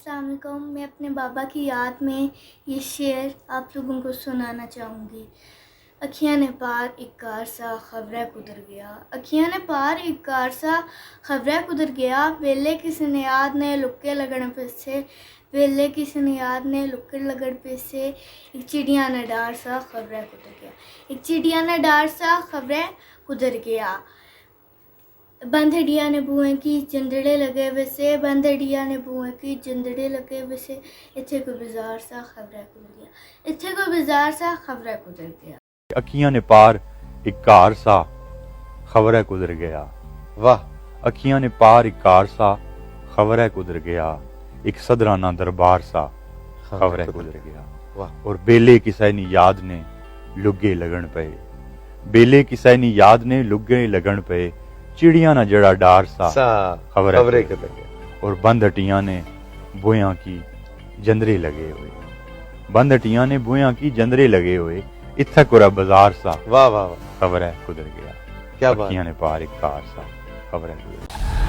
अस्सलाम वालेकुम। मैं अपने बाबा की याद में ये शेर आप लोगों को सुनाना चाहूँगी। अखियाँ ने पार एक कार सा खबरै कुदर गया, अखियाँ ने पार एक कार सा खबरै कुदर गया, वेले किसी ने याद ने लुक्के लगन पैसे, वेले किसी ने याद ने लुक्के लगन पैसे, एक चिड़िया ने डार सा खबरै कुदर गया, एक चिड़िया ने डार सा खबरै कुदर गया। बंधड़िया ने बुएं की जंदड़े लगे वैसे, बंधड़िया ने बुएं की जंदड़े लगे वैसे, इत्थे कोई बाजार सा खबरै कुदर गया, इत्थे कोई बाजार सा खबरै कुदर गया। अखियां ने पार एक कार सा खबरै कुदर गया। वाह, अखियां ने पार एक कार सा खबरै कुदर गया, एक सदराना दरबार सा खबरै कुदर गया। वाह, और बेले किसे नी याद ने लुगे लगन पे, बेले किसे नी याद ने लुगे लगन पे, चिड़िया ना जड़ा डार सा खबरै कुदर गया। और बंद हटियां ने बुया की जंदरे लगे हुए, बंद हटियां ने बुया की जंदरे लगे हुए, इत्थे कोरा बाजार सा वाह वाह खबरै कुदर गया। क्या अखियां ने पार एक कार सा खबरै कुदर गया।